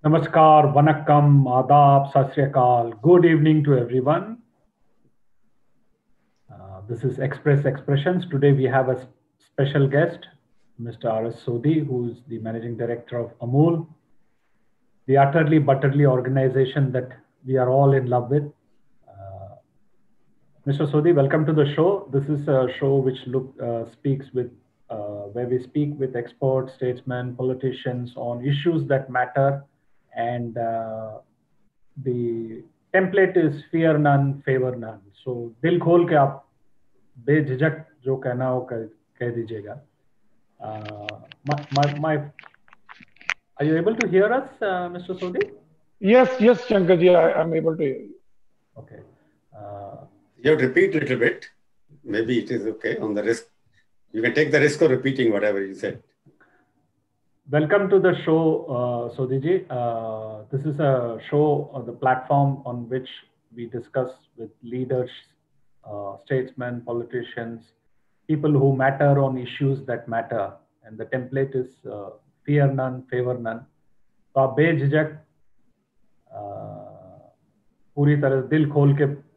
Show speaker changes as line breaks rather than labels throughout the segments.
Namaskar, Vanakkam, Adab, Sat Sri Akal. Good evening to everyone. This is Express Expressions. Today we have a special guest, Mr. RS Sodhi, who is the Managing Director of Amul, the utterly butterly organization that we are all in love with. Mr. Sodhi, welcome to the show. This is a show which speaks with, where we speak with experts, statesmen, politicians on issues that matter, and the template is fear none, favor none. So दिल खोल के आप बेझिझक जो कहना हो कह दीजिएगा. Are you able to hear us, Mr. Sodhi?
Yes, Shankkar ji, I am able to hear you.
Okay.
You have to repeat a little bit. Maybe it is okay on the risk. You can take the risk of repeating whatever you said.
Welcome to the show, Sodhi ji. This is a show on the platform on which we discuss with leaders, statesmen, politicians, people who matter on issues that matter. And the template is fear none, favor none. तो आप बेझिझक पूरी तरह दिल खोल के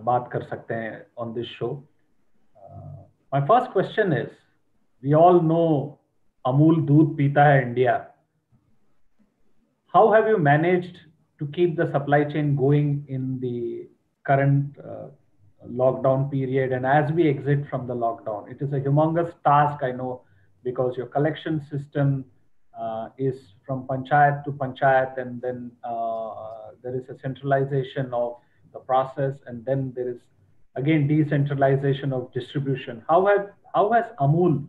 बात कर सकते हैं on this show. My first question is, we all know Amul दूध पीता है India. How have you managed to keep the supply chain going in the current lockdown period and as we exit from the lockdown? It is a humongous task, I know, because your collection system is from panchayat to panchayat, and then there is a centralization of the process, and then there is again decentralization of distribution. How has Amul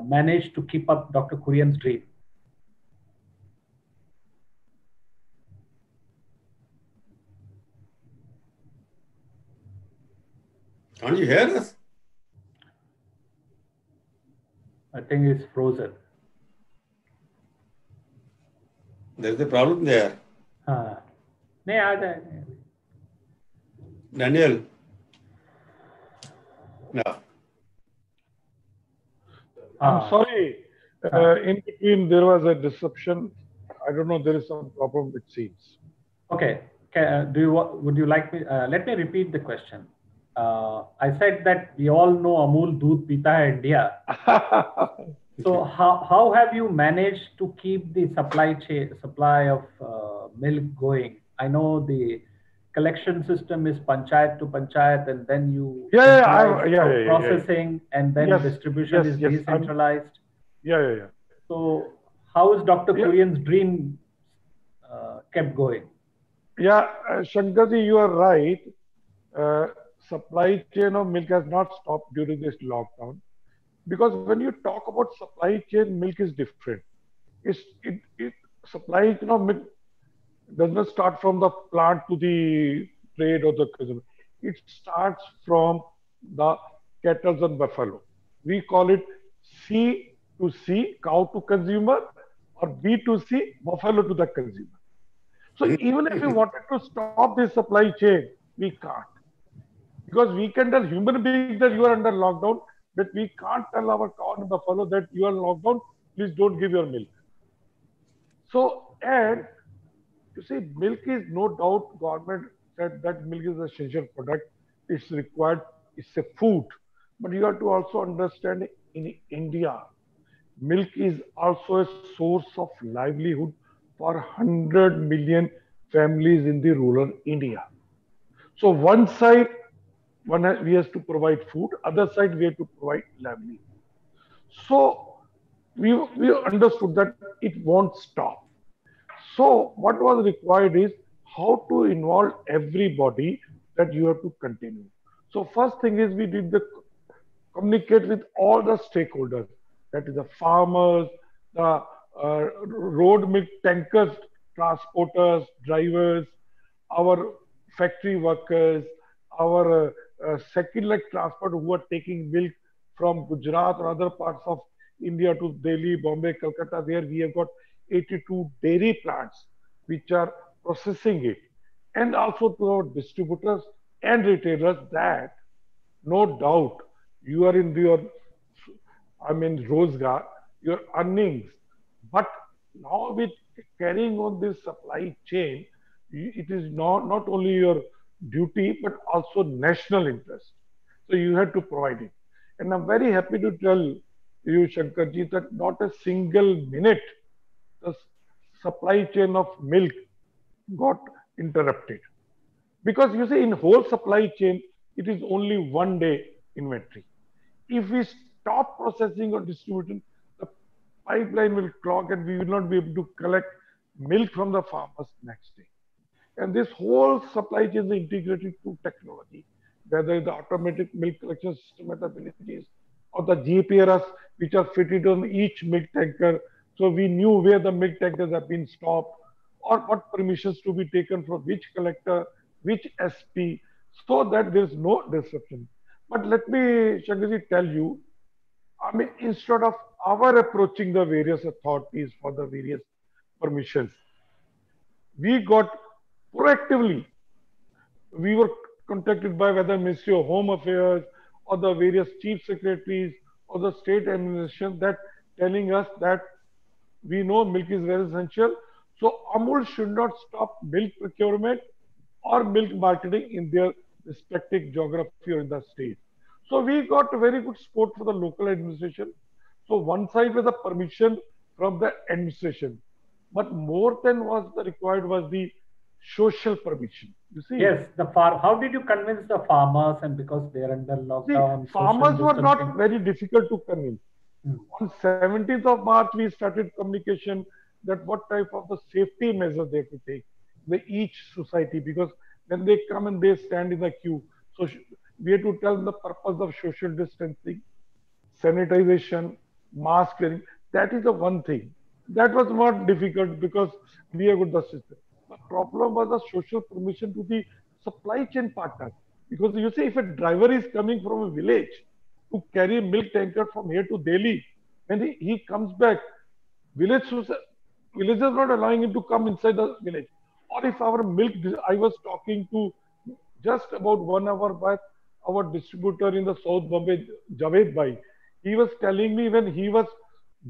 managed to keep up Dr. Kurian's dream?
Can't you hear us?
I think it's frozen.
There's a problem there.
नहीं आ जाए.
Daniel. No.
I'm sorry. In between, there was a disruption. I don't know. There is some problem. It seems.
Okay. Would you like me? Let me repeat the question. I said that we all know Amul दूध पीता है India. So how have you managed to keep the supply of milk going? I know the collection system is panchayat to panchayat, and then you processing, and then distribution is decentralized.
Yeah.
So how is Dr. Kurian's dream kept going?
Yeah, Shankkar ji, you are right. Supply chain of milk has not stopped during this lockdown, because when you talk about supply chain, milk is different. Supply chain of milk does not start from the plant to the trade or the consumer. It starts from the cattle and buffalo. We call it C to C, cow to consumer, or B to C, buffalo to the consumer. So even if we wanted to stop this supply chain, we can't. Because we can tell human beings that you are under lockdown, but we can't tell our cow and buffalo that you are in lockdown, please don't give your milk. So, and you see, milk is no doubt, government said that milk is an essential product. It's required, it's a food. But you have to also understand, in India, milk is also a source of livelihood for 100 million families in the rural India. So one side, we have to provide food, other side we have to provide livelihood. So we understood that it won't stop. So what was required is how to involve everybody that you have to continue. So first thing is we did the communicate with all the stakeholders, that is the farmers, the road milk tankers, transporters, drivers, our factory workers, our second leg transport who are taking milk from Gujarat or other parts of India to Delhi, Bombay, Calcutta, where we have got 82 dairy plants which are processing it, and also to our distributors and retailers, that no doubt you are in your, Rozgar, your earnings. But now with carrying on this supply chain, it is not only your duty, but also national interest. So you have to provide it. And I'm very happy to tell you, Shankarji, that not a single minute the supply chain of milk got interrupted. Because you see, in whole supply chain, it is only 1 day inventory. If we stop processing or distributing, the pipeline will clog and we will not be able to collect milk from the farmers next day. And this whole supply chain is integrated to technology, whether the automatic milk collection system at the villages or the GPRS, which are fitted on each milk tanker. So we knew where the milk tankers have been stopped or what permissions to be taken from which collector, which SP, so that there is no disruption. But let me, Shankarji, tell you, instead of our approaching the various authorities for the various permissions, we got proactively, we were contacted by whether Ministry of Home Affairs or the various chief secretaries or the state administration that telling us that we know milk is very essential. So Amul should not stop milk procurement or milk marketing in their respective geography or in the state. So we got very good support for the local administration. So one side was the permission from the administration, but more than was the required was the social permission. You see?
Yes, the farm. How did you convince the farmers? And because they're under lockdown,
See, farmers were not
distancing.
very difficult to convince. On 17th of March, we started communication that what type of the safety measures they could take, the each society, because when they come and they stand in the queue, so we had to tell them the purpose of social distancing, sanitization, mask wearing. That is the one thing. That was not difficult because we have got the system. The problem was the social permission to the supply chain partners. Because you see, if a driver is coming from a village to carry a milk tanker from here to Delhi, when he comes back, villagers are not allowing him to come inside the village. Or if our milk, I was talking to just about 1 hour back, our distributor in the South Bombay, Javed Bhai, he was telling me when he was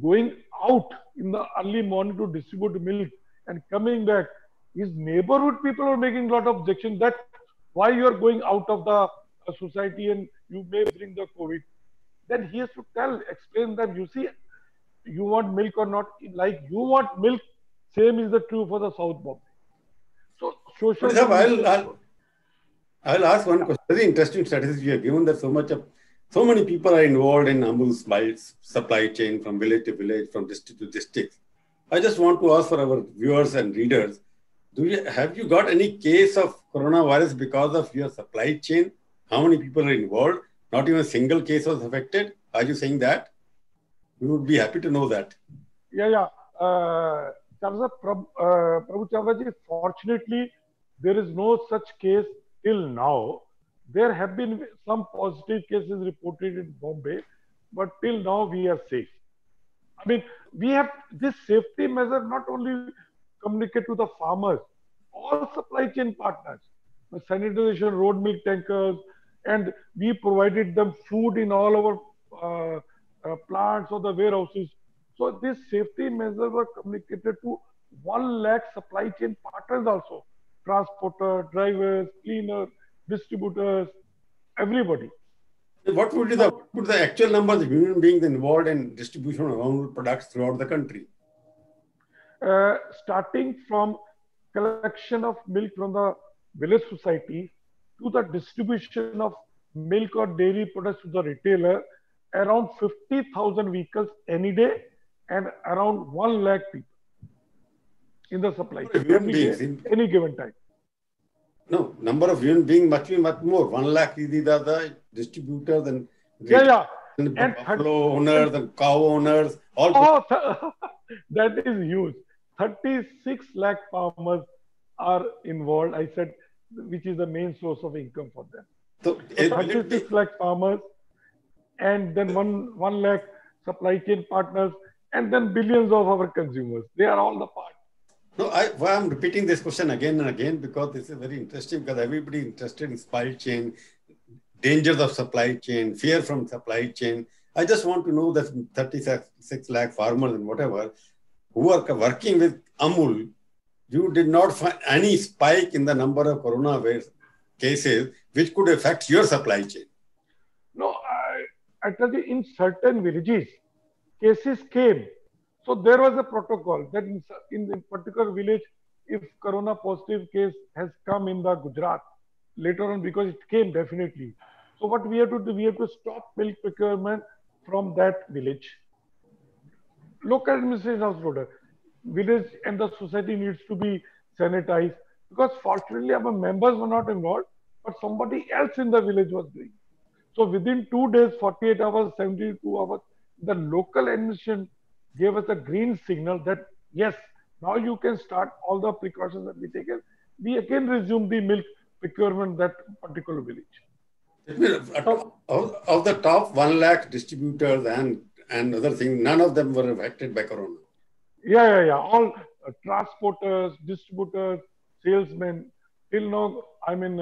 going out in the early morning to distribute milk and coming back, his neighborhood people are making a lot of objection that why you are going out of the society and you may bring the COVID. Then he has to explain them, you see, you want milk or not, like you want milk, same is the true for the South Bombay. So social.
But I'll ask one question. Very interesting statistics you have given that so many people are involved in Amul's supply chain from village to village, from district to district. I just want to ask for our viewers and readers, have you got any case of coronavirus because of your supply chain? How many people are involved? Not even a single case was affected. Are you saying that? We would be happy to know that.
Yeah. Prabhu Chawla ji, fortunately, there is no such case till now. There have been some positive cases reported in Bombay, but till now we are safe. I mean, we have this safety measure not only communicate to the farmers, all supply chain partners, sanitization, road milk tankers, and we provided them food in all our plants or the warehouses. So this safety measures were communicated to 1 lakh supply chain partners also, transporter, drivers, cleaners, distributors, everybody.
What would be the actual numbers of human beings involved in distribution of Amul products throughout the country?
Starting from collection of milk from the village society to the distribution of milk or dairy products to the retailer, around 50,000 vehicles any day and around 1 lakh people in the supply chain any given time.
No, number of human beings must be much more. 1 lakh is the distributors and and buffalo owners and cow owners.
That is huge. 36 lakh farmers are involved. I said, which is the main source of income for them. So 36 lakh farmers, and then 1 lakh supply chain partners, and then billions of our consumers. They are all the part.
No, I'm repeating this question again and again because this is very interesting because everybody is interested in supply chain, dangers of supply chain, fear from supply chain. I just want to know that 36 lakh farmers and whatever who are working with Amul, you did not find any spike in the number of coronavirus cases which could affect your supply chain.
No, I tell you, in certain villages, cases came. So there was a protocol that in the particular village, if corona positive case has come in the Gujarat later on, because it came definitely. So what we have to do, we have to stop milk procurement from that village. Local administration house order. Village and the society needs to be sanitized, because fortunately our members were not involved, but somebody else in the village was doing. So within 2 days, 48 hours, 72 hours, the local administration gave us a green signal that yes, now you can start all the precautions that we taken. We again resumed the milk procurement that particular village.
Of the top 1 lakh distributors and other things, none of them were affected by corona.
Yeah. All transporters, distributors, salesmen. Till now, I mean,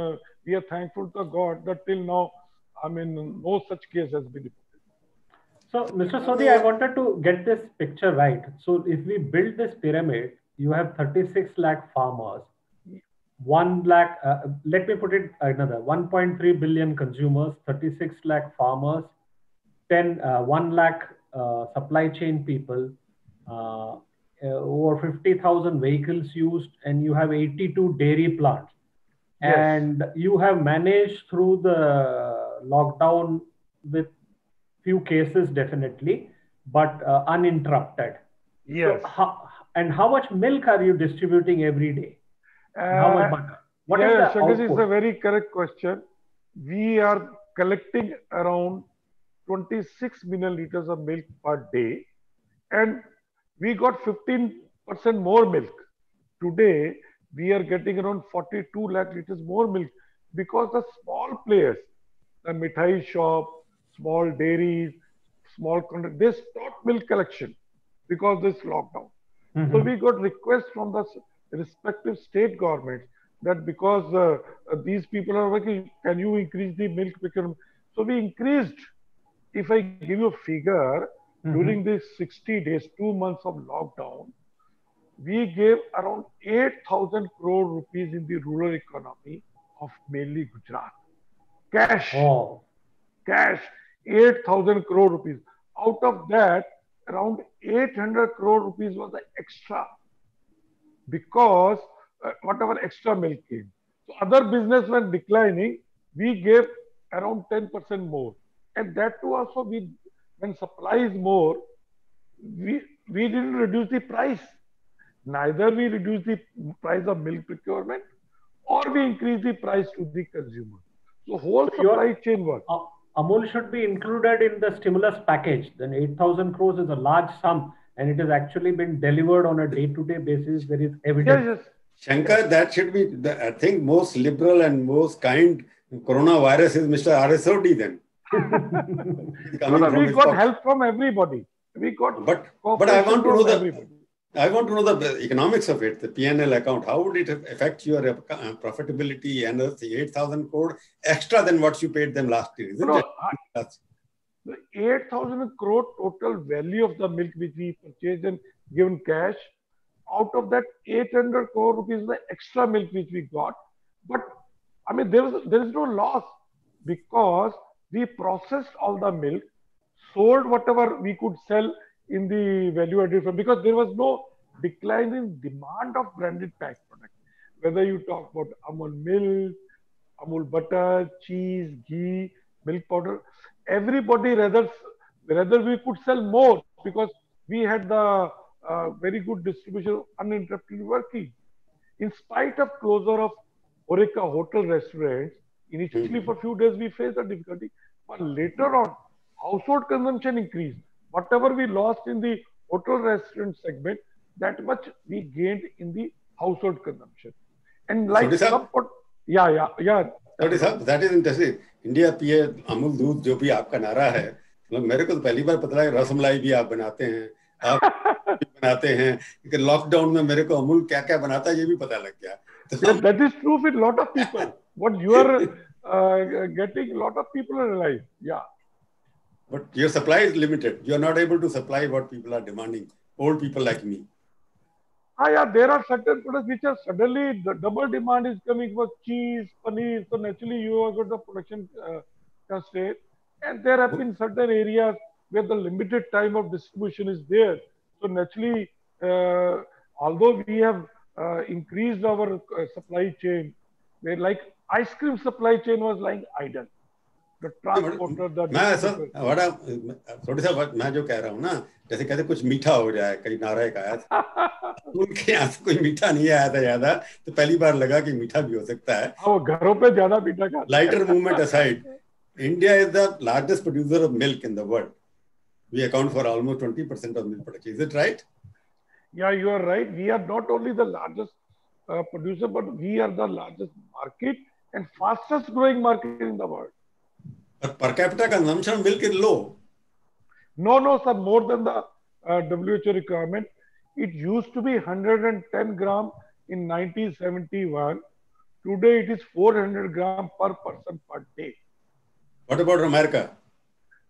we are thankful to God that till now, I mean, no such case has been reported.
So, Mr. Sodhi, I wanted to get this picture right. So, if we build this pyramid, you have 36 lakh farmers, 1 lakh, let me put it another, 1.3 billion consumers, 36 lakh farmers, 1 lakh supply chain people, over 50,000 vehicles used, and you have 82 dairy plants. Yes. And you have managed through the lockdown with few cases definitely, but uninterrupted.
Yes.
So how much milk are you distributing every day? How much butter?
What is the output? This is a very correct question. We are collecting around 26 million liters of milk per day, and we got 15% more milk. Today, we are getting around 42 lakh liters more milk, because the small players, the mithai shop, small dairies, they stopped milk collection because of this lockdown. So we got requests from the respective state governments that because these people are working, can you increase the milk procurement? So we increased. If I give you a figure, during these 60 days, 2 months of lockdown, we gave around 8,000 crore rupees in the rural economy of mainly Gujarat. Cash. Oh. Cash. 8,000 crore rupees. Out of that, around 800 crore rupees was the extra, because whatever extra milk came. So other business when declining, we gave around 10% more. And that too also, when supply is more, we didn't reduce the price. Neither we reduce the price of milk procurement, or we increase the price to the consumer. So whole supply chain work.
Amul should be included in the stimulus package. Then 8,000 crores is a large sum, and it has actually been delivered on a day-to-day basis. There is evidence.
Yes. Shankkar, that should be, I think, most liberal and most kind coronavirus is Mr. RS Sodhi then.
We got help from everybody. We got
but I want to know the economics of it, the P&L account. How would it affect your profitability and 8,000 crore extra than what you paid them last year? Isn't it?
The 8,000 crore total value of the milk which we purchased and given cash, out of that 800 crore rupees the extra milk which we got. But I mean, there is no loss, because we processed all the milk, sold whatever we could sell in the value added, because there was no decline in demand of branded packed products. Whether you talk about Amul milk, Amul butter, cheese, ghee, milk powder, everybody rather we could sell more, because we had the very good distribution uninterruptedly working. In spite of closure of Horeca hotel restaurants, initially for a few days we faced a difficulty, but later on household consumption increased. Whatever we lost in the hotel restaurant segment, that much we gained in the household consumption. And like
that is interesting. India पिए अमूल दूध जो भी आपका नारा है, मतलब मेरे को तो पहली बार पता लगा रसमलाई भी आप बनाते हैं, आप बनाते हैं, कि लॉकडाउन में मेरे को अमूल क्या क्या बनाता है ये भी पता लग गया.
Yes, that is true with a lot of people. What you are getting a lot of people alive. Yeah.
But your supply is limited. You are not able to supply what people are demanding. Old people like me.
Yeah, there are certain products which are suddenly the double demand is coming for cheese, paneer. So naturally, you have got the production constraint, and there have been certain areas where the limited time of distribution is there. So naturally, uh, although we have increased our supply chain, where like ice cream supply chain was lying idle. The transporter, the
मैं ऐसा
distributor.
बड़ा थोड़ी सा मैं जो कह रहा हूँ ना, जैसे कहते कुछ मीठा हो जाए, कहीं नारा एक आया था, उनके यहाँ से कोई मीठा नहीं आया था ज्यादा, तो पहली बार लगा कि मीठा भी हो सकता है.
हाँ, वो घरों पे ज्यादा मीठा खाते हैं.
Lighter movement aside, India is the largest producer of milk in the world. We account for almost 20% of milk production. Is it right?
Yeah, you are right. We are not only the largest producer, but we are the largest market and fastest growing market in the world.
But per capita consumption of milk is low.
No, sir, more than the WHO requirement. It used to be 110 gram in 1971. Today it is 400 gram per person per day.
What about America?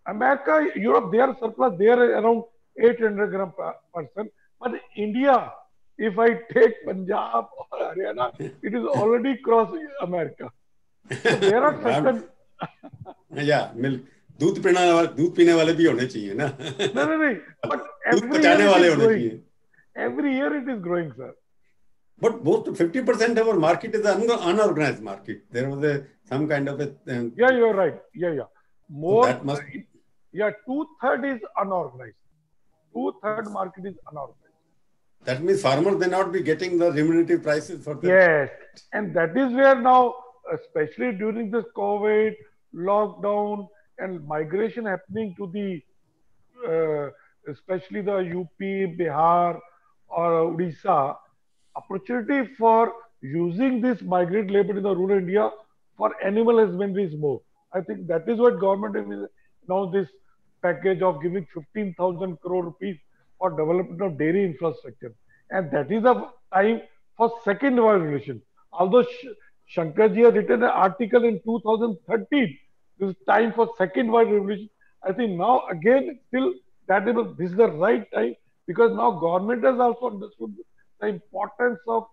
America, Europe, they are surplus. They are around 800 gram per person. But India, if I take Punjab or Haryana, it is already crossing America. So there are certain.
Yeah, milk. दूध पीने वाले भी होने चाहिए ना.
No. But
दूध पचाने वाले होने चाहिए.
Every year it is growing, sir.
But most 50% of our market is an unorganized market. There was some kind of a.
Yeah, you're right. Yeah. More.
So that must.
Yeah, 2/3 is unorganized. 2/3 market is unorganized.
That means farmers may not be getting the remunerative prices for that.
Yes, and that is where now, especially during this COVID lockdown and migration happening to the, especially the UP, Bihar, or Odisha, opportunity for using this migrant labor in the rural India for animal husbandry is more. I think that is what government is now this package of giving 15,000 crore rupees for development of dairy infrastructure. And that is the time for second world revolution. Although Shankkar ji has written an article in 2013, this is time for second world revolution. I think now again still that this is the right time because now government has also understood the importance of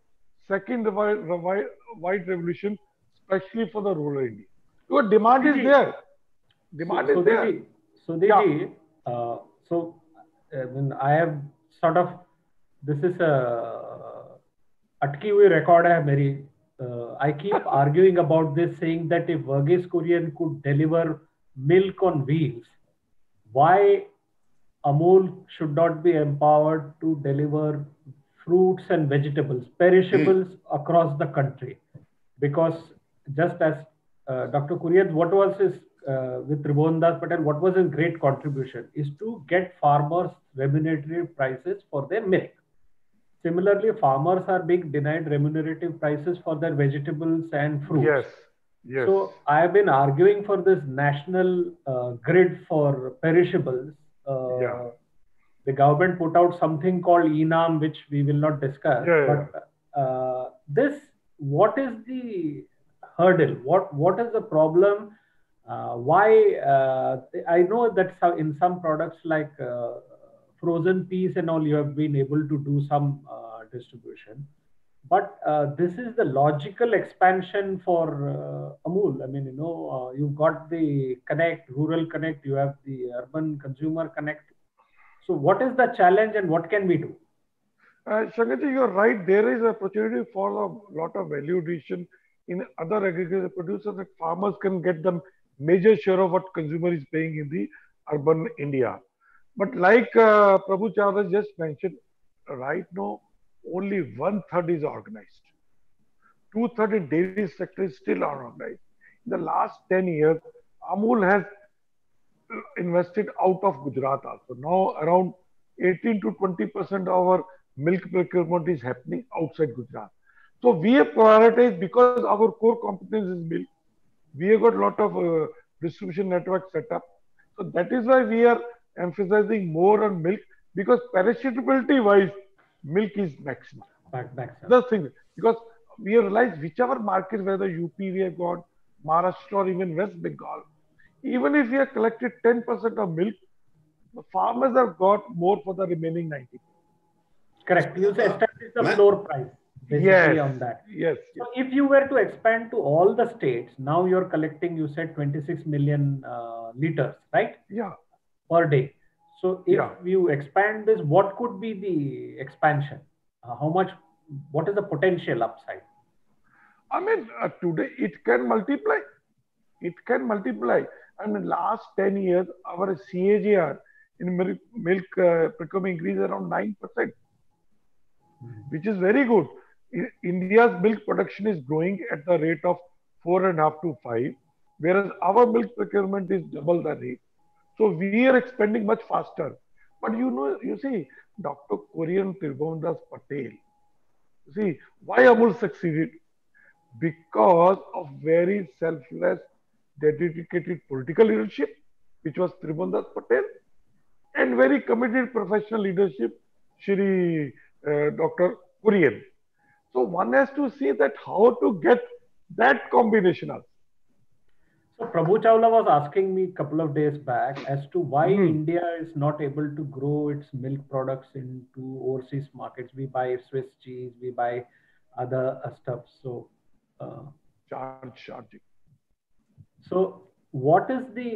second white revolution, especially for the rural India. Because demand is there. Demand is there.
Sodhi, when I have sort of, this is a atki hui record hai meri. I keep arguing about this, saying that if Verghese Kurian could deliver milk on wheels, why Amul should not be empowered to deliver fruits and vegetables, perishables across the country? Because just as Dr. Kurian, what was his, with Tribhuvan Das Patel, what was his great contribution is to get farmers remunerative prices for their milk. Similarly, farmers are being denied remunerative prices for their vegetables and fruits.
Yes.
So I have been arguing for this national grid for perishables. The government put out something called ENAM, which we will not discuss. But what is the hurdle? What is the problem? Why? I know that in some products like frozen peas and all, you have been able to do some distribution. But this is the logical expansion for Amul. I mean, you've got the connect, rural connect, you have the urban consumer connect. So what is the challenge and what can we do?
Shankkar ji, you're right. There is an opportunity for a lot of value addition in other agriculture producers that farmers can get the major share of what consumer is paying in the urban India. But like Prabhu Chawla just mentioned, right now, only 1/3 is organized. 2/3 in dairy sector is still unorganized. In the last 10 years, Amul has invested out of Gujarat also. Now around 18 to 20% of our milk procurement is happening outside Gujarat. So we have prioritized because our core competence is milk. We have got a lot of distribution network set up. So that is why we are emphasizing more on milk because perishability wise, milk is maximum. The thing because we have realized whichever market, whether UP we have got, Maharashtra or even West Bengal, even if we have collected 10% of milk, the farmers have got more for the remaining 90.
Correct. You say establish the
मैं
floor price basically
Yes,
on that.
yes,
So
yes.
if you were to expand to all the states, now you're collecting, you said 26 million liters, right?
Yeah,
Per day. So if
yeah.
you expand this, what could be the expansion? How much, what is the potential upside?
I mean, today it can multiply. It can multiply. I mean, last 10 years, our CAGR in milk procurement increased around 9%, which is very good. India's milk production is growing at the rate of 4.5 to 5, whereas our milk procurement is double the rate. So we are expanding much faster. But you see, Dr. Korean Tirgondas Patel, you see, why Amul succeeded? Because of very selfless, dedicated political leadership, which was Tribundas Patel, and very committed professional leadership, Shri Dr. Kurian. So one has to see that how to get that combination also.
So Prabhu Chawla was asking me a couple of days back as to why
Hmm.
India is not able to grow its milk products into overseas markets. We buy Swiss cheese, we buy other stuff. Uh,
Charging.
so what is the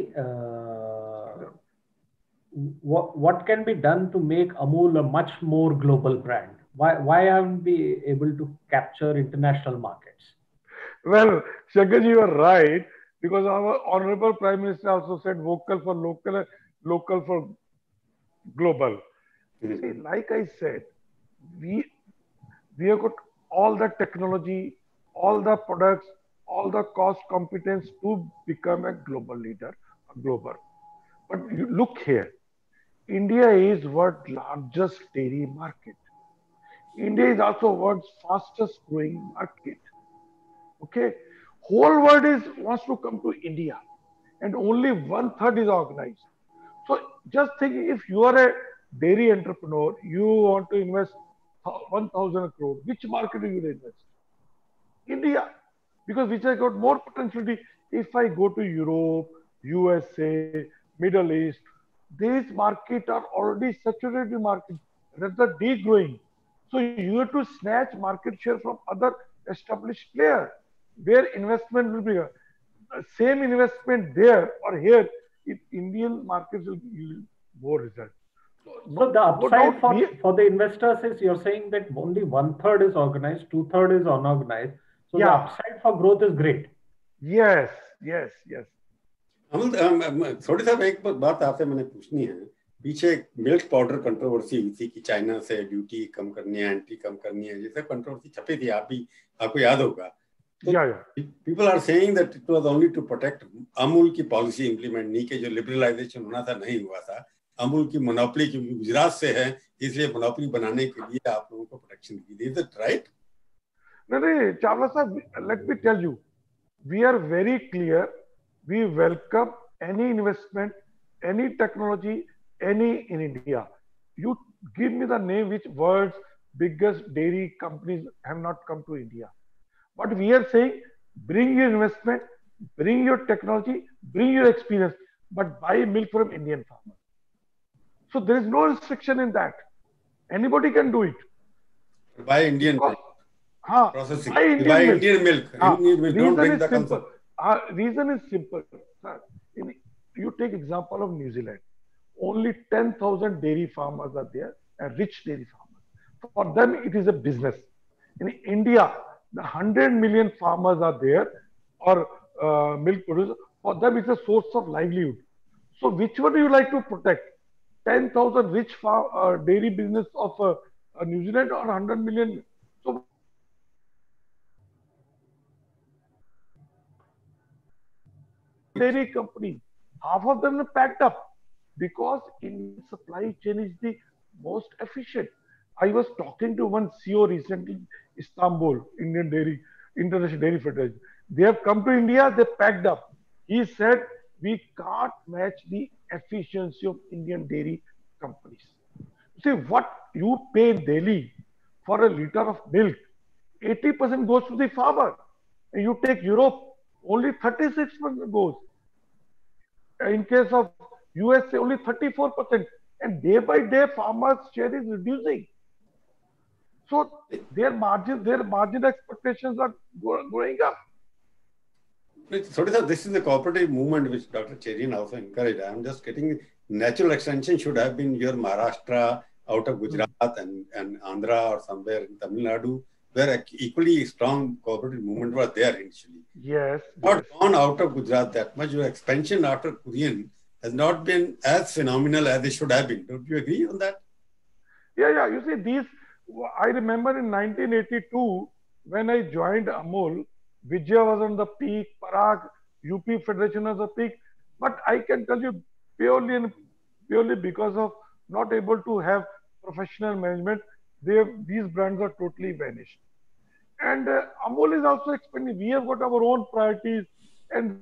what can be done to make Amul a much more global brand? Why aren't we able to capture international markets?
Well, Shankkar, you are right, because our Honorable Prime Minister also said vocal for local, local for global. See, like I said, we we have got all the technology, all the products, all the cost competence to become a global leader, a global. But you look here, India is world's largest dairy market. India is also world's fastest growing market. Okay, whole world is wants to come to India, and only one third is organized. So just think, if you are a dairy entrepreneur, you want to invest 1,000 crore, which market do you invest? India, because which I got more potentiality. If I go to Europe, USA, Middle East, these markets are already saturated market, rather degrowing. So you have to snatch market share from other established player, where investment will be same investment there or here. If Indian markets will yield more results. So
So
no,
the
no
upside
doubt we.
for the investors is you're saying that only one third is organized, two third is unorganized. So the
Yeah.
upside for growth is great.
Yes. Yes. Yes.
अमल थोड़ी सा एक बात आपसे मैंने पूछनी है. पीछे milk powder controversy हुई थी कि चाइना से ड्यूटी कम करनी है, एंटी कम करनी है, जैसे कंट्रोवर्सी छपी थी, आपको याद होगा. तो people are saying that it was only to protect Amul की पॉलिसी इंप्लीमेंट नहीं, कि जो लिबरलाइजेशन होना था नहीं हुआ था. अमूल की मोनोपोली क्योंकि गुजरात से है, इसलिए मोनोपोली बनाने के लिए आप लोगों को प्रोटेक्शन दी थी. Is it right?
No, Chawla sir, let me tell you, we are very clear. We welcome any investment, any technology, any in India. You give me the name which world's biggest dairy companies have not come to India. But we are saying, bring your investment, bring your technology, bring your experience, but buy milk from Indian farmers. So there is no restriction in that. Anybody can do it.
Buy Indian
Because
milk.
हाँ,
Processing.
buy
You buy
Indian milk.
Indian milk.
हाँ,
Indian milk. Don't
reason
bring
is
the
simple.
concept.
Reason is simple. Sir, you take example of New Zealand. Only 10,000 dairy farmers are there, and rich dairy farmers. For them, it is a business. In India, the 100 million farmers are there, or milk producers. For them, it's a source of livelihood. So, which one do you like to protect? 10,000 rich dairy business of New Zealand, or 100 million? So, dairy companies, half of them are packed up, because Indian supply chain is the most efficient. I was talking to one CEO recently, Istanbul, Indian Dairy, International Dairy Federation. They have come to India, they packed up. He said, we can't match the efficiency of Indian dairy companies. See, what you pay in Delhi for a liter of milk, 80% goes to the farmer. And you take Europe, only 36% goes. In case of USA, only 34%. And day by day, farmers' share is reducing. So their margin expectations are going up.
So this is the cooperative movement which Dr. Cherian also encouraged. I'm just getting natural extension should have been your Maharashtra, out of Gujarat and Andhra or somewhere in Tamil Nadu, where equally strong cooperative movement was there initially.
Yes.
Not gone out of Gujarat that much. Your expansion after Korean has not been as phenomenal as it should have been. Don't you agree on that?
Yeah. You see, I remember in 1982, when I joined Amul, Vijay was on the peak, Parag, UP Federation was the peak. But I can tell you purely because of not able to have professional management, these brands are totally vanished. And Amul is also expanding. We have got our own priorities and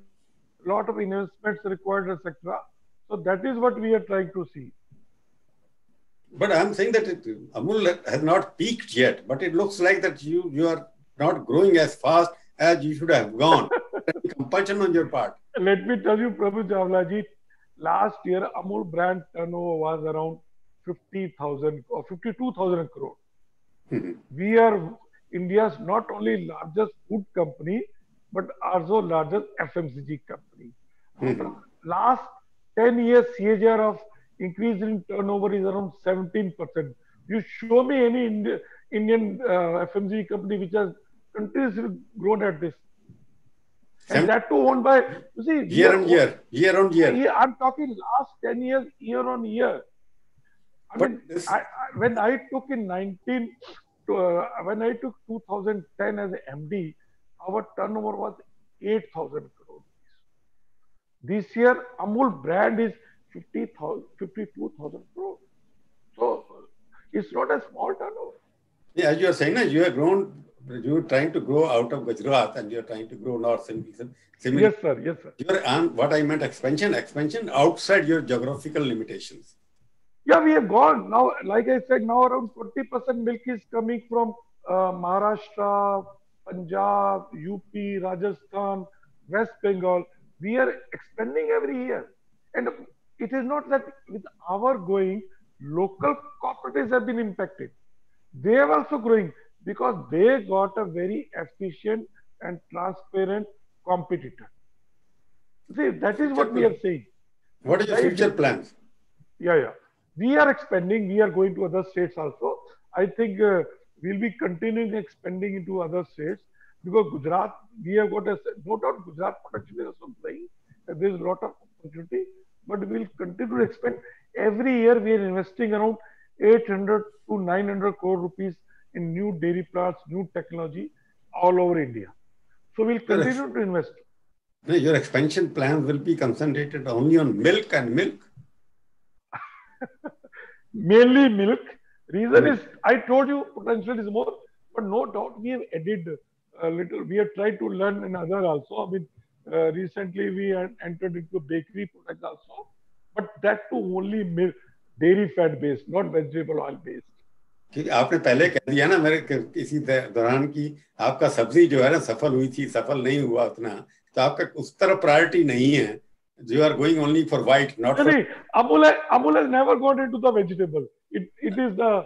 lot of investments required, etc. So that is what we are trying to see.
But I'm saying that Amul has not peaked yet, but it looks like that you are not growing as fast as you should have gone. Compulsion on your part.
Let me tell you, Prabhu Chawla ji, last year Amul brand turnover was around 50,000 or 52,000 crore. We are India's not only largest food company, but also largest FMCG company. Last 10 years, CAGR of increase in turnover is around 17%. You show me any Indian FMCG company which has continuously grown at this. And that too owned by, you see,
year on year.
I'm talking last 10 years, year on year. When I took in when I took 2010 as MD, our turnover was 8,000 crore. This year, Amul brand is 52,000 crore. So it's not a small turnover.
Yeah, as you are saying, you have grown. You are trying to grow out of Gujarat, and you are trying to grow north.
Yes, sir.
What I meant expansion outside your geographical limitations.
Yeah, we have gone now. Like I said, now around 20% milk is coming from Maharashtra, Punjab, UP, Rajasthan, West Bengal. We are expanding every year, and it is not that with our going, local cooperatives have been impacted. They are also growing because they got a very efficient and transparent competitor. See, that is what we are saying.
What is your future plans?
Yeah. We are expanding. We are going to other states also. I think we'll be continuing expanding into other states because Gujarat, we have got no doubt Gujarat production is also growing. There's a lot of opportunity, but we'll continue to expand. Every year we are investing around 800 to 900 crore rupees in new dairy plants, new technology all over India. So we'll continue to invest.
Your expansion plans will be concentrated only on milk and milk?
Mainly milk. Reason is, I told you, potential is more, but no doubt we have added a little. We have tried to learn in other also. I mean, recently we entered into bakery products also, but that too only milk, dairy fat based, not vegetable oil based.
क्योंकि आपने पहले कह दिया ना मेरे इसी दौरान की आपका सब्जी जो है ना सफल हुई थी, सफल नहीं हुआ उतना, तो आपका उस तरफ प्रायोरिटी नहीं है. You are going only for white, not for...
Amul has never gone into the vegetable. It is the...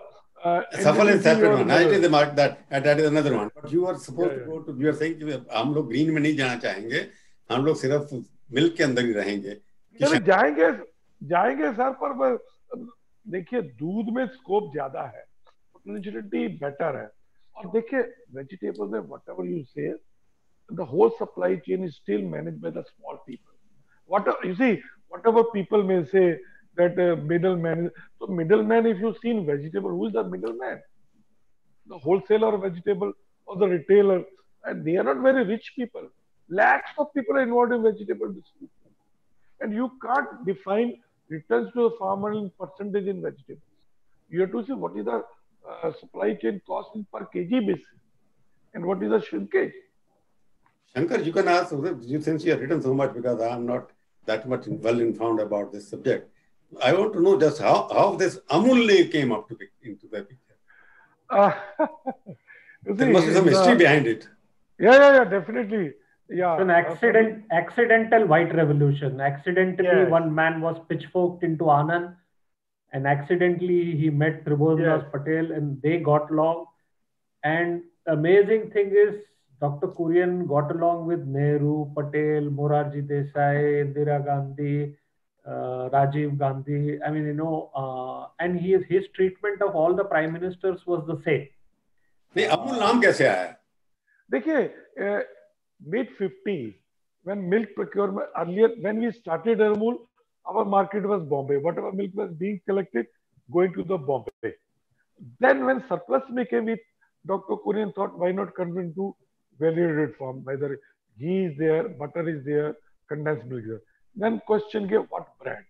Safal is separate one. It is the mark that is another one. But you are supposed to go to... You are saying कि हम लोग green में नहीं जाना चाहेंगे, हम लोग सिर्फ milk के अंदर ही रहेंगे.
जाएंगे सर, पर देखिए दूध में स्कोप ज्यादा है, पोटेंशियलिटी बेटर है. और देखिए वेजिटेबल में whatever you say, the whole supply chain is still managed by the small people. Whatever people may say that middleman. So middleman, if you've seen vegetable, who is the middleman? The wholesaler of vegetable or the retailer, and they are not very rich people. Lakhs of people are involved in vegetable distribution, and you can't define returns to a farmer in percentage in vegetables. You have to see what is the supply chain cost in per kg basis, and what is the shrinkage.
Shankkar, you can ask, since you have written so much, because I am not that much well informed about this subject. I want to know just how this Amul came up into the picture. There must be some history behind it.
Yeah, definitely. Yeah.
It's an accidental white revolution. Accidentally,
Yes.
one man was pitchforked into Anand, and accidentally he met
Yes.
Tribhuvandas Patel, and they got along. And amazing thing is, Dr. Kurian got along with Nehru, Patel, Morarji Desai, Indira Gandhi, Rajiv Gandhi. I mean, and his treatment of all the prime ministers was the same.
नहीं अमूल नाम कैसे आया?
देखिए, mid-50s, when milk procurement earlier, when we started Amul, our market was Bombay. Whatever milk was being collected, going to the Bombay. Then when surplus became with Dr. Kurian thought, why not convert into value-added form? Whether ghee is there, butter is there, condensed milk is there. Then question came, what brand?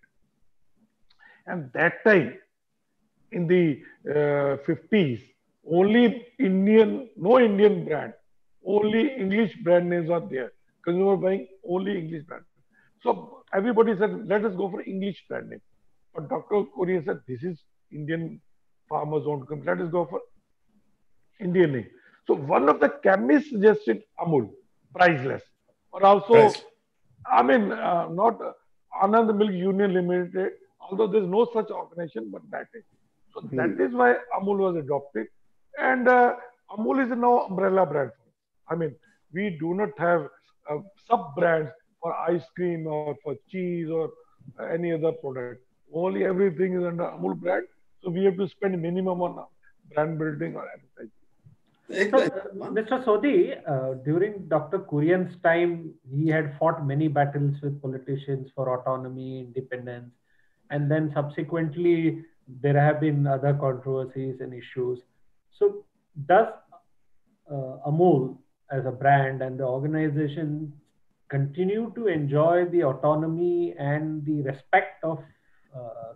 And that time, in the 50s, only Indian, no Indian brand, only English brand names are there. Consumer buying only English brand. So everybody said, let us go for English brand name. But Dr. Korea said, this is Indian farmers owned company. Let us go for Indian name. So one of the chemists suggested Amul, priceless. Or also,
Price.
I mean, not Anand Milk Union Limited, although there's no such organization, but that is. So that is why Amul was adopted. And Amul is now umbrella brand. I mean, we do not have sub brands for ice cream or for cheese or any other product. Only everything is under Amul brand. So we have to spend minimum on brand building or advertising.
So, Mr. Sodhi, during Dr. Kurian's time, he had fought many battles with politicians for autonomy, independence, and then subsequently there have been other controversies and issues. So, does Amul as a brand and the organization continue to enjoy the autonomy and the respect of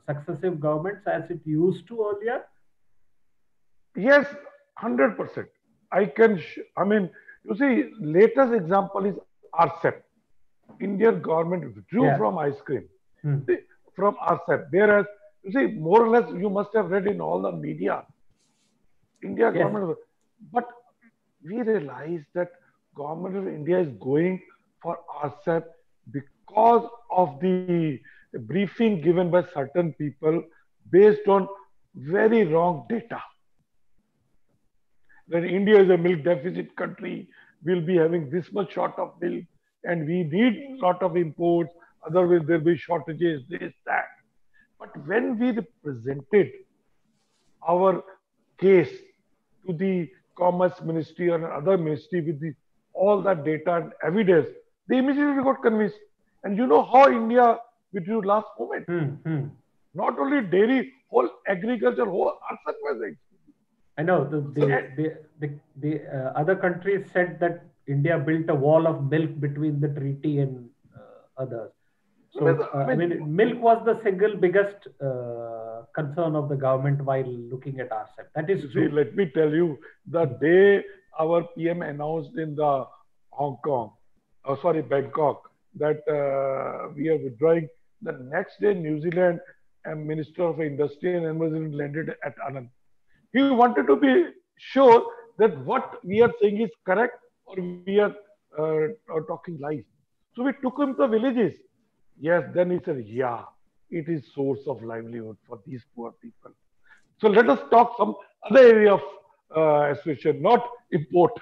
successive governments as it used to earlier?
Yes, 100%. I mean, you see, latest example is RCEP. Indian government withdrew from ice cream, from RCEP. Whereas, you see, more or less, you must have read in all the media, India government, but we realize that government of India is going for RCEP because of the briefing given by certain people based on very wrong data. That India is a milk deficit country, we'll be having this much short of milk, and we need a lot of imports, otherwise there'll be shortages, this, that. But when we presented our case to the Commerce Ministry or other ministry with all that data and evidence, they immediately got convinced. And you know how India withdrew last moment? Not only dairy, whole agriculture, whole RCEP was.
I know the other countries said that India built a wall of milk between the treaty and others. So I mean, milk was the single biggest concern of the government while looking at RCEP. That is true.
See, let me tell you, the day our PM announced in the Bangkok, that we are withdrawing, the next day New Zealand and Minister of Industry and Environment landed at Anand. He wanted to be sure that what we are saying is correct or we are talking lies. So we took him to villages. Yes, then he said, yeah, it is source of livelihood for these poor people. So let us talk some other area of association, not import.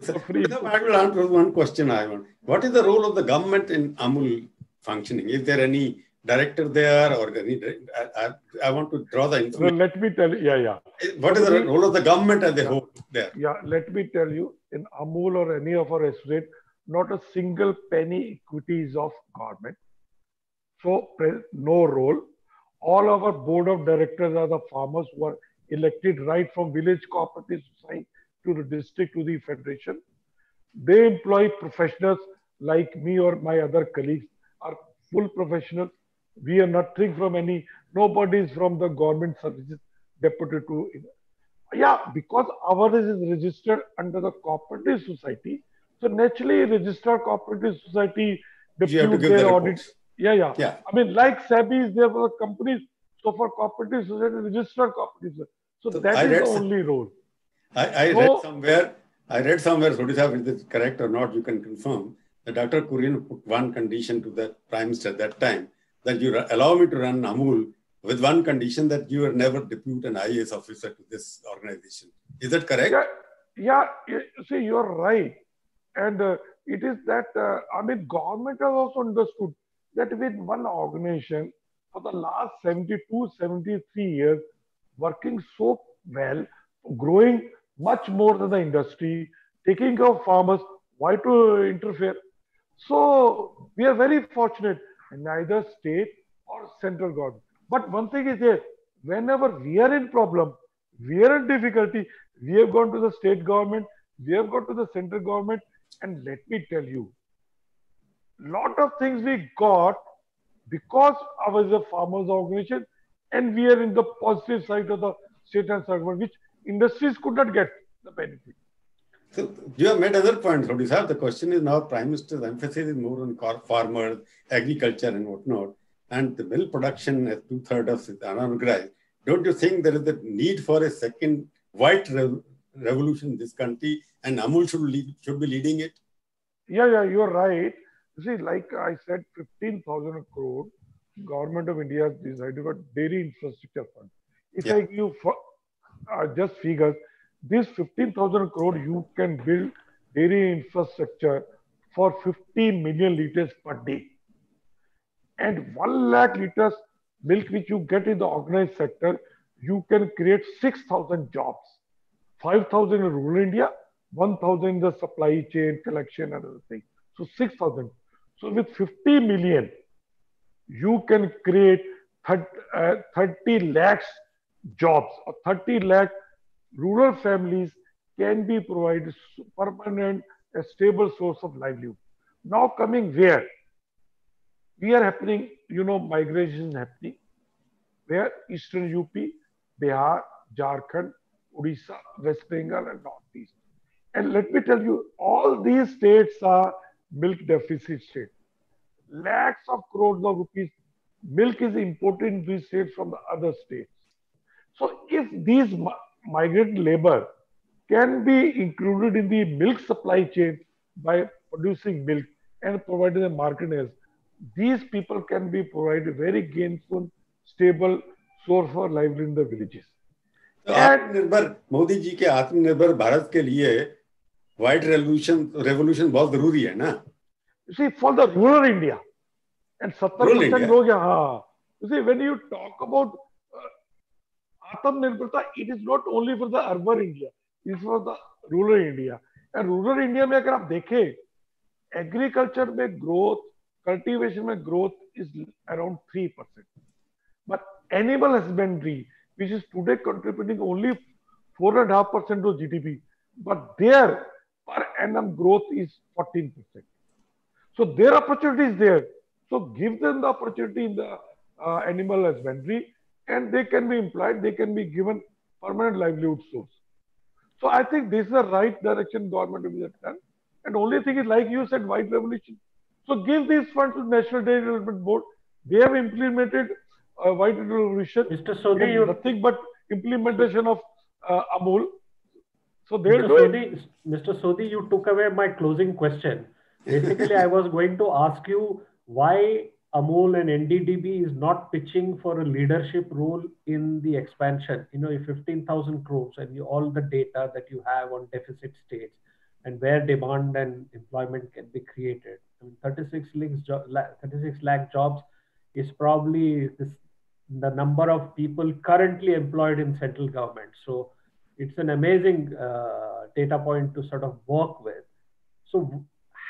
I will answer one question I want. What is the role of the government in Amul functioning? Is there any director there or any, I want to draw the information.
Well, let me tell you,
What is the role of the government as a whole there?
Yeah, let me tell you, in Amul or any of our associates, not a single penny equity is of government. So no role. All our board of directors are the farmers who are elected right from village cooperative society to the district to the federation. They employ professionals like me or my other colleagues are full professionals. We are nothing from any, nobody is from the government services deputed to. Yeah, because ours is registered under the cooperative society. So naturally, registered cooperative society depute their audit. Yeah. I mean, like SEBI is there for the companies. So for cooperative society, registered cooperative society. So that is the only role.
I read somewhere I read somewhere, Sodhi sahab, if it is correct or not, you can confirm, that Dr. Kurian put one condition to the Prime Minister at that time, that you allow me to run Amul with one condition, that you will never depute an IAS officer to this organization. Is that correct?
See, you're right. And it is that, government has also understood that with one organization for the last 72, 73 years, working so well, growing much more than the industry, taking care of farmers, why to interfere? So we are very fortunate, neither state or central government. But one thing is there, whenever we are in problem, we are in difficulty, we have gone to the state government, we have gone to the central government, and let me tell you, lot of things we got because I was a farmers organization and we are in the positive side of the state and central government, which industries could not get the benefit.
So you have made other points, Sodhi sahab. The question is now Prime Minister's emphasis is more on farmers, agriculture and whatnot. And the milk production as 2/3 of it unorganized. Don't you think there is a need for a second white revolution in this country and Amul should be leading it?
Yeah, you're right. You see, like I said, 15,000 crore, Government of India has decided for dairy infrastructure fund. If I give you just figures, this 15,000 crore, you can build dairy infrastructure for 50 million liters per day. And 1 lakh liters milk which you get in the organized sector, you can create 6,000 jobs. 5,000 in rural India, 1,000 in the supply chain, collection and other things. So 6,000. So with 50 million, you can create 30 lakhs jobs, or 30 lakh rural families can be provided permanent, a stable source of livelihood. Now coming where? We are happening, migration is happening, where Eastern UP, Bihar, Jharkhand, Odisha, West Bengal and Northeast. And let me tell you, all these states are milk deficit states. Lakhs of crores of rupees milk is imported in these states from the other states. So if these migrant labor can be included in the milk supply chain by producing milk and providing the market as, these people can be provided very gainful, stable source for livelihood in the villages.
तो आत्मनिर्भर मोदी जी के आत्मनिर्भर भारत के लिए white revolution बहुत जरूरी है ना?
You see, for the rural India, and 70% लोग यहाँ. You see, when you talk about आत्मनिर्भरता, it is not only for the urban India, it is for the rural India. And rural India में अगर आप देखें, agriculture में growth, cultivation में growth is around 3%. But animal husbandry, which is today contributing only 4.5% to GDP, but their per annum growth is 14%. So their opportunity is there. So give them the opportunity in the animal husbandry, and they can be employed, they can be given permanent livelihood source. So I think this is the right direction government will be done. And only thing is, like you said, white revolution. So give these funds to National Dairy Development Board. They have implemented white revolution.
Mr. Sodhi,
nothing but implementation of Amul. So they'll do it.
Mr. Sodhi, you took away my closing question. Basically, I was going to ask you why Amul and NDDB is not pitching for a leadership role in the expansion. If 15,000 crores and all the data that you have on deficit states and where demand and employment can be created. 36 lakh jobs is probably the number of people currently employed in central government. So it's an amazing data point to sort of work with. So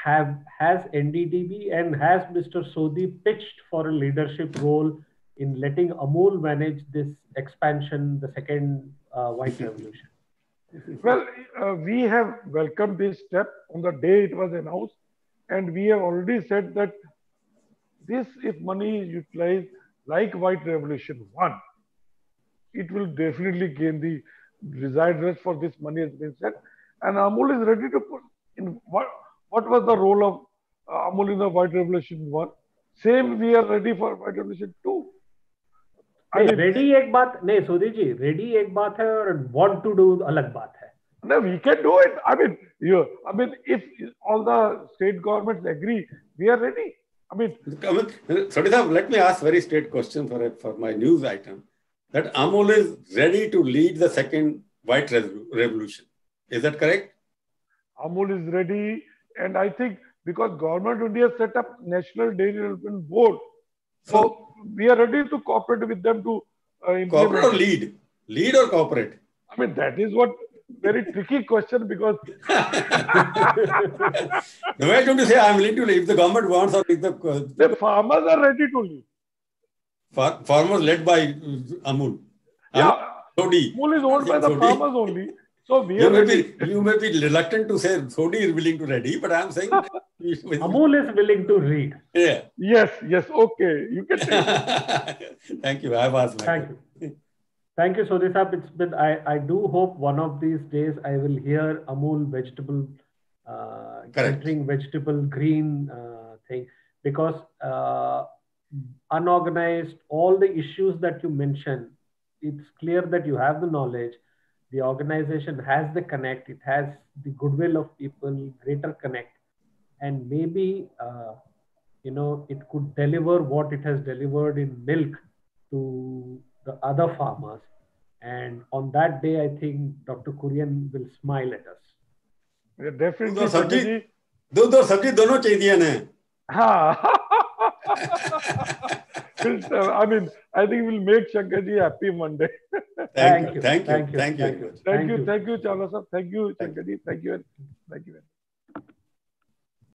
has NDDB and has Mr. Sodhi pitched for a leadership role in letting Amul manage this expansion, the second white revolution?
Well, we have welcomed this step on the day it was announced, and we have already said that this, if money is utilized like White Revolution 1, it will definitely gain the desired rest for this money has been set. And Amul is ready to put in what was the role of Amul in the White Revolution 1? Same, we are ready for White Revolution 2.
Ready एक बात नहीं सोधी जी, ready एक बात है और want to do अलग बात है.
No, we can do it. If all the state governments agree, we are ready.
Sodhi, let me ask very straight question for my news item. That Amul is ready to lead the second white revolution. Is that correct?
Amul is ready, and I think because government of India set up National Dairy Development Board, so we are ready to cooperate with them to implement.
Cooperate or lead? Lead or cooperate?
That is what very tricky question because.
Why don't you say I'm willing to lead if the government wants or if
the farmers are ready to lead.
Farmers led by Amul.
Yeah,
Sodhi.
Amul is owned by the farmers only. So we
you may be reluctant to say Sodhi is willing to ready, but I'm saying
Amul is willing to read.
Yeah.
Yes. Okay. You can say.
Thank you. I've asked.
Thank you. Thank you, Sodhi Sahab. It's been. I do hope one of these days I will hear Amul vegetable, entering vegetable green thing, because unorganized, all the issues that you mentioned, it's clear that you have the knowledge. The organization has the connect, it has the goodwill of people, greater connect, and maybe, it could deliver what it has delivered in milk to the other farmers. And on that day, I think Dr. Kurian will smile at us.
Yeah, definitely.
दो सब्जी दोनों चाहिए ना.
I think we'll make Shankkar ji happy one day.
Thank you,
Chawla sir. Thank you, Shankkar ji. Thank you.